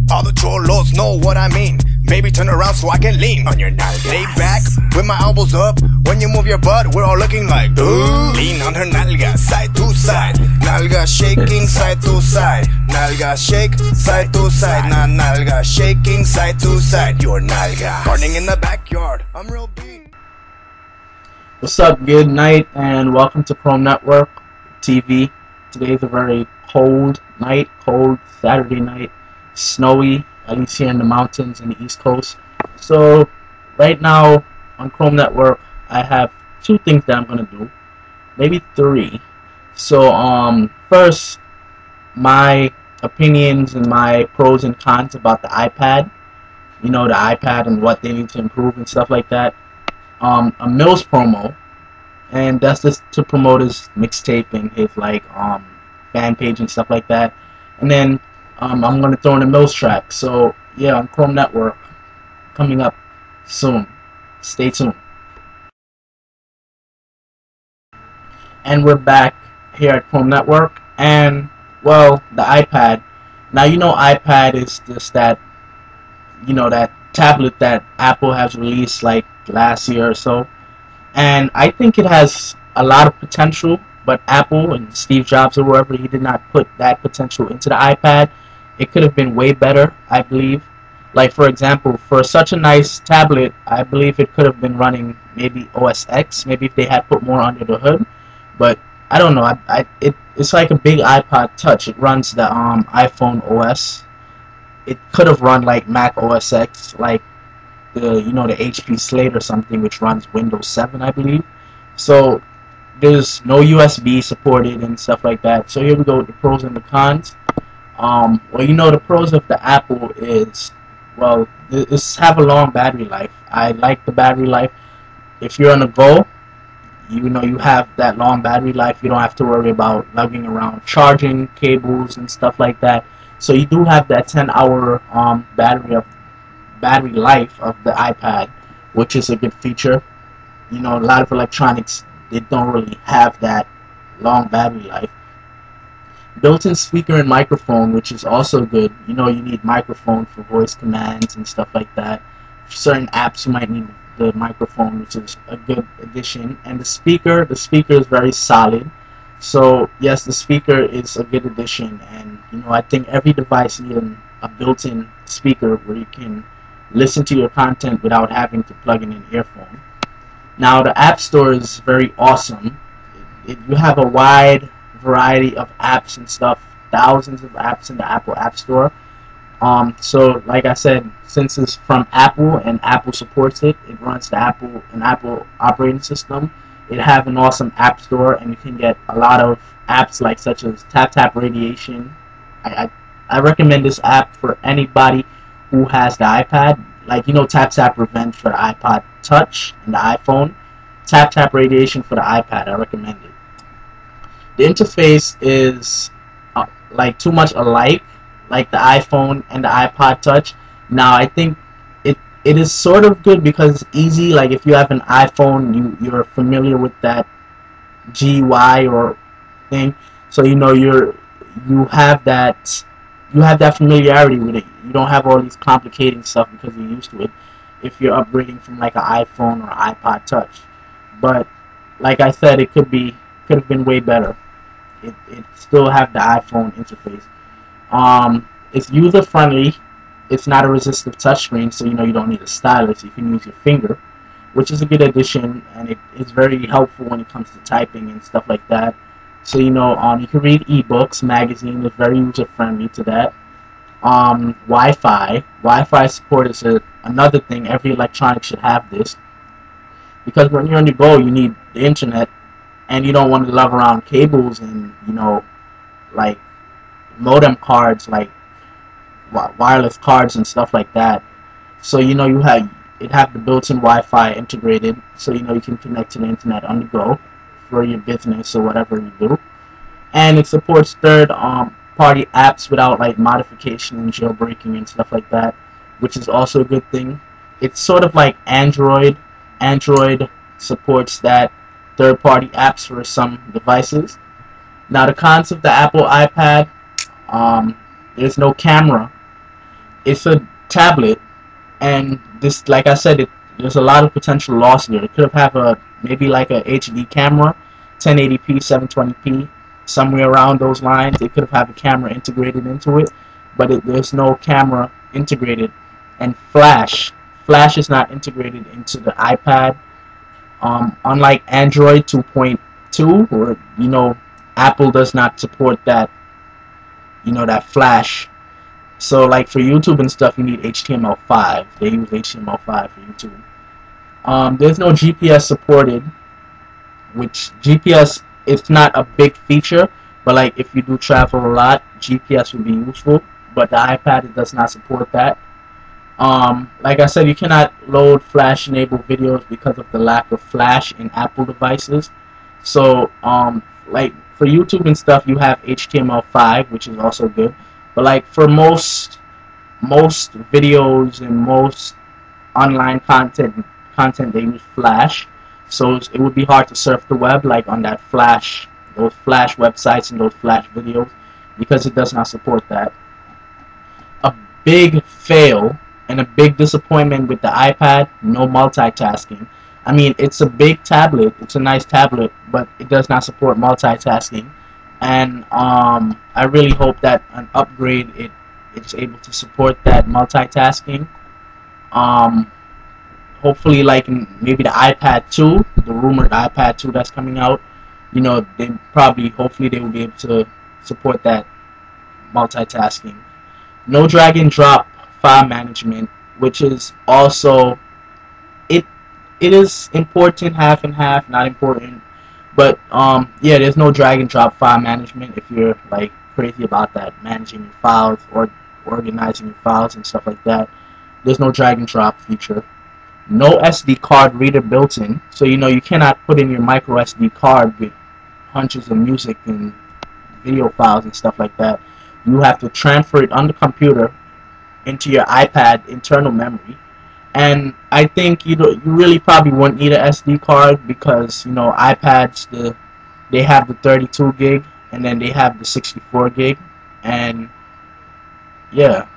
All the cholos know what I mean. Maybe turn around so I can lean on your nalga. Lay back with my elbows up. When you move your butt, we're all looking like duh. Lean on her nalga, side to side. Nalga shaking side to side. Nalga shake side to side. Nah, nalga shaking side to side. Your nalga burning in the backyard. I'm real beat. What's up? Good night and welcome to Chrome Network TV. Today is a very cold night, cold Saturday night, snowy, at least here in the mountains in the East Coast. So right now on Chrome Network, I have two things that I'm gonna do, maybe three. So first, my opinions and my pros and cons about the iPad. You know, the iPad and what they need to improve and stuff like that. A Millz promo, and that's just to promote his mixtape and his fan page and stuff like that. And then I'm gonna throw in a Millz track. So yeah, on Chrome Network, coming up soon. Stay tuned. And we're back here at Chrome Network, and well, the iPad. Now you know iPad is just that, you know, that tablet that Apple has released like last year or so, and I think it has a lot of potential, but Apple and Steve Jobs or whoever, he did not put that potential into the iPad. It could have been way better, I believe. Like, for example, for such a nice tablet, I believe it could have been running maybe OS X, maybe if they had put more under the hood. But I don't know, it's like a big iPod Touch. It runs the iPhone OS. It could have run like Mac OS X, like the, you know, the HP Slate or something, which runs Windows 7, I believe. So there's no USB supported and stuff like that. So here we go with the pros and the cons. Well, you know, the pros of the Apple is, well, it's have a long battery life. I like the battery life. If you're on the go, you know, you have that long battery life. You don't have to worry about lugging around charging cables and stuff like that. So you do have that 10-hour battery life of the iPad, which is a good feature. You know, a lot of electronics, they don't really have that long battery life. Built-in speaker and microphone, which is also good. You know, you need microphone for voice commands and stuff like that. For certain apps, you might need the microphone, which is a good addition. And the speaker is very solid. So yes, the speaker is a good addition, and you know, I think every device needs a built-in speaker where you can listen to your content without having to plug in an earphone. Now the App Store is very awesome. You have a wide variety of apps and stuff, thousands of apps in the Apple App Store. So like I said, since it's from Apple and Apple supports it, it runs the Apple operating system. It have an awesome app store, and you can get a lot of apps like such as Tap Radiation. I recommend this app for anybody who has the iPad. Like, you know, Tap Revenge for the iPod Touch and the iPhone. Tap Radiation for the iPad. I recommend it. The interface is like too much alike, like the iPhone and the iPod Touch. Now I think it is sort of good because it's easy. Like, if you have an iPhone, you're familiar with that GUI or thing, so you know you have that familiarity with it. You don't have all these complicating stuff because you're used to it if you're upgrading from like an iPhone or iPod Touch. But like I said, it could have been way better. It still have the iPhone interface. It's user friendly. It's not a resistive touchscreen, so you know you don't need a stylus. You can use your finger, which is a good addition, and it's very helpful when it comes to typing and stuff like that. So you know, you can read ebooks, magazines. It's very user friendly to that. Wi-Fi support is another thing. Every electronic should have this, because when you're on the go, you need the internet, and you don't want to lug around cables and, you know, like modem cards, like wireless cards and stuff like that. So you know, you have the built-in Wi-Fi integrated, so you know you can connect to the internet on the go for your business or whatever you do. And it supports third-party apps without like modification and jailbreaking and stuff like that, which is also a good thing. It's sort of like Android. Android supports that third-party apps for some devices. Now the cons of the Apple iPad, there's no camera. it's a tablet, and this, like I said, there's a lot of potential loss there. It could have a maybe like a HD camera, 1080p, 720p, somewhere around those lines. It could have a camera integrated into it, but there's no camera integrated. And Flash is not integrated into the iPad. Unlike Android 2.2, or Apple does not support that, that Flash. So like for YouTube and stuff, you need HTML5. They use HTML5 for YouTube. There's no GPS supported, which GPS, it's not a big feature, but like if you do travel a lot, GPS would be useful. But the iPad, it does not support that. Like I said, you cannot load Flash enabled videos because of the lack of Flash in Apple devices. So like for YouTube and stuff, you have HTML5, which is also good. But like for most videos and most online content they use Flash. So it would be hard to surf the web like on that Flash, those Flash websites and those Flash videos, because it does not support that. A big fail and a big disappointment with the iPad, no multitasking. I mean, it's a big tablet, it's a nice tablet, but it does not support multitasking. And I really hope that an upgrade it's able to support that multitasking. Hopefully, like maybe the iPad 2, the rumored iPad 2 that's coming out, hopefully they will be able to support that multitasking. No drag and drop file management, which is also it is important, half and half, not important. But yeah, there's no drag and drop file management if you're like crazy about that, managing your files or organizing your files and stuff like that. There's no drag and drop feature. No SD card reader built in, so you cannot put in your micro SD card with hundreds of music and video files and stuff like that. You have to transfer it on the computer into your iPad internal memory. And I think you really probably wouldn't need an SD card, because iPads, they have the 32 gig and then they have the 64 gig, and yeah,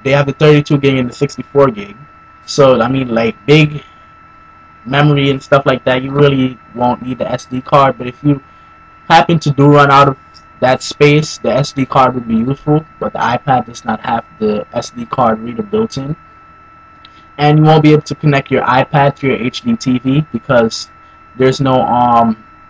they have the 32 gig and the 64 gig. So I mean, like big memory and stuff like that, you really won't need the SD card. But if you happen to run out of that space, the SD card would be useful. But the iPad does not have the SD card reader built in. And you won't be able to connect your iPad to your HD TV because there's no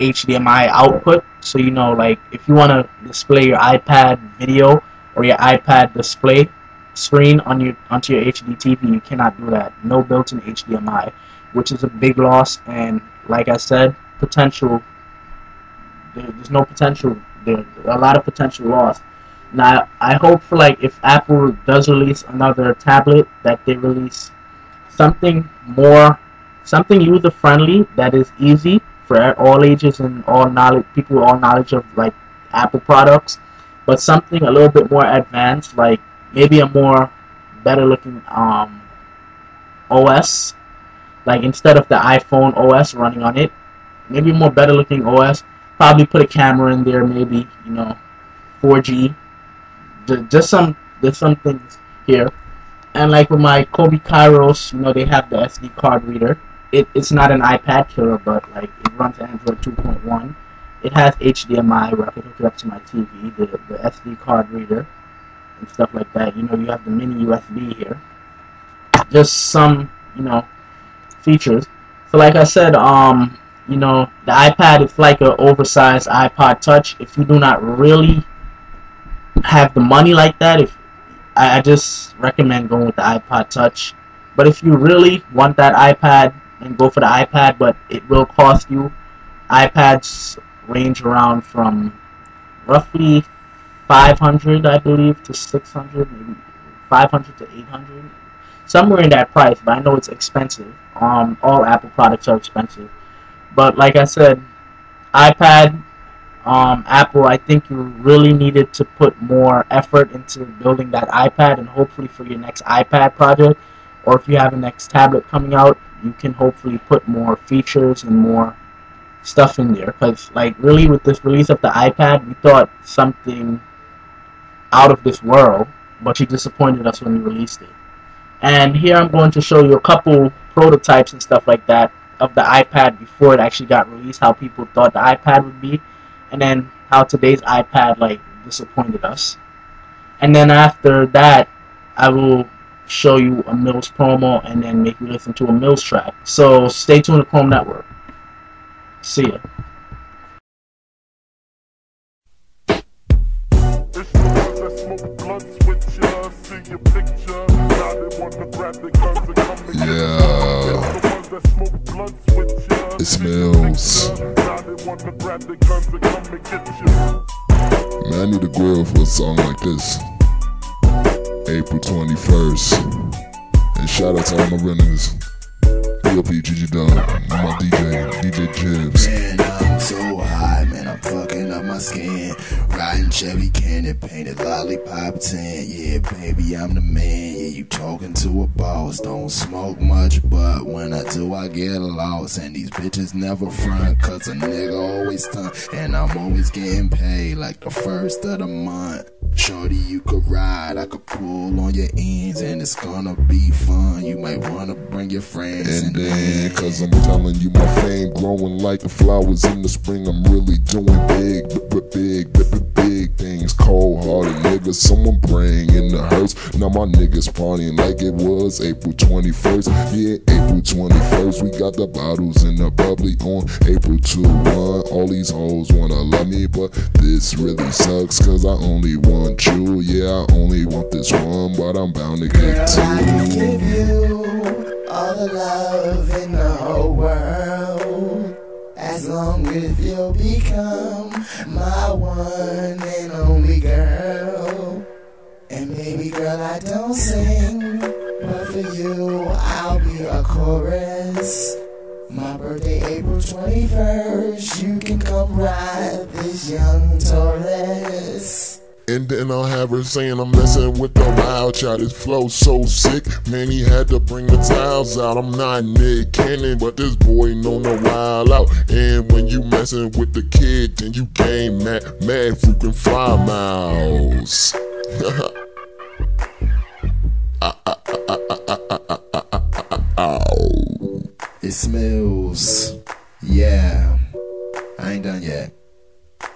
HDMI output. So like if you want to display your iPad video or your iPad display screen onto your HD TV, you cannot do that. No built-in HDMI, which is a big loss. And like I said, there's no potential. There's a lot of potential loss. Now I hope for like if Apple does release another tablet, that they release something user friendly that is easy for all ages and all knowledge, people with all knowledge of like Apple products, but something a little bit more advanced, like maybe a more better looking OS, like instead of the iPhone OS running on it, maybe a more better looking OS. Probably put a camera in there, maybe 4G. There's some things here. And like with my Kobe Kairos, they have the SD card reader. It's not an iPad killer, but like it runs Android 2.1. It has HDMI where I can hook it up to my TV, the SD card reader and stuff like that. You have the mini USB here. Just some, features. So like I said, the iPad is like an oversized iPod Touch. If you do not really have the money like that, I just recommend going with the iPod Touch. But if you really want that iPad, then go for the iPad, but it will cost you. iPads range around from roughly 500, I believe, to 600, maybe 500 to 800, somewhere in that price. But I know it's expensive. All Apple products are expensive. But like I said, iPad, Apple, I think you really needed to put more effort into building that iPad, and hopefully for your next iPad project, or if you have a next tablet coming out, you can hopefully put more features and more stuff in there. Because like really with this release of the iPad, we thought something out of this world, but you disappointed us when you released it. And here I'm going to show you a couple prototypes and stuff like that of the iPad before it actually got released, how people thought the iPad would be, and then how today's iPad like disappointed us. And then after that, I will show you a Millz promo and then make you listen to a Millz track. So stay tuned to Chrome Network. See ya. Yeah, it's Millz. Man, I need a grill for a song like this. April 21st. And shout out to all my runners. POP, GG Dub, my DJ Jibs. Man, I'm so high, man, I'm fucking up my skin. Riding Chevy candy painted lollipop tent. Yeah, baby, I'm the man. Yeah, you talking to a boss. Don't smoke much, but when I do, I get lost. And these bitches never front, cause a nigga always stunt. And I'm always getting paid like the first of the month. Shorty, you could ride, I could pull on your ends, and it's gonna be fun. You might wanna bring your friends. And then, cause I'm telling you, my fame growing like the flowers in the spring. I'm really doing big things. Cold-hearted niggas, someone bring in the hearse. Now my niggas partying like it was April 21st. Yeah, April 21st, we got the bottles and the bubbly on April 2-1. All these hoes wanna love me, but this really sucks, cause I only want you. Yeah, I only want this one, but I'm bound to get two. I can give you all the love in the whole world, as long as you'll become my one and only girl. And baby girl, I don't sing, but for you I'll be a chorus. My birthday April 21st, you can come ride this young Taurus. And then I'll have her saying I'm messing with the wild child. His flow so sick, man, he had to bring the towels out. I'm not Nick Cannon, but this boy know no wild out. And when you messing with the kid, then you game mad freaking fly miles. It's Millz. Yeah, I ain't done yet.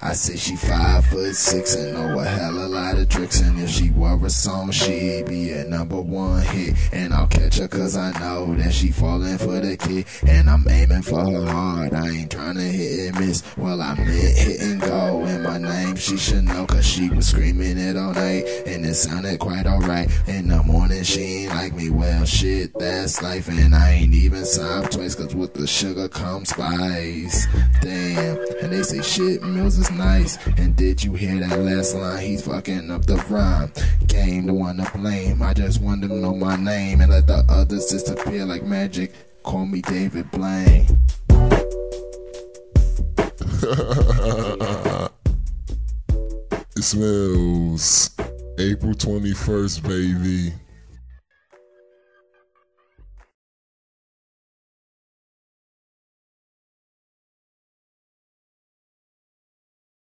I say she 5'6" and know a hell of a lot of tricks, and if she were a song, she'd be a #1 hit. And I'll catch her cause I know that she falling for the kid, and I'm aiming for her hard. I ain't trying to hit and miss. Well, I meant hit and go, and my name she should know, cause she was screaming it all night, and it sounded quite alright. In the morning she ain't like me, well shit, that's life. And I ain't even sobbed twice, cause with the sugar comes spice. Damn, and they say shit, Millz is nice. And did you hear that last line? He's fucking up the rhyme. Game the one to blame. I just want them to know my name and let the others disappear like magic. Call me David Blaine. It smells April 21st, baby.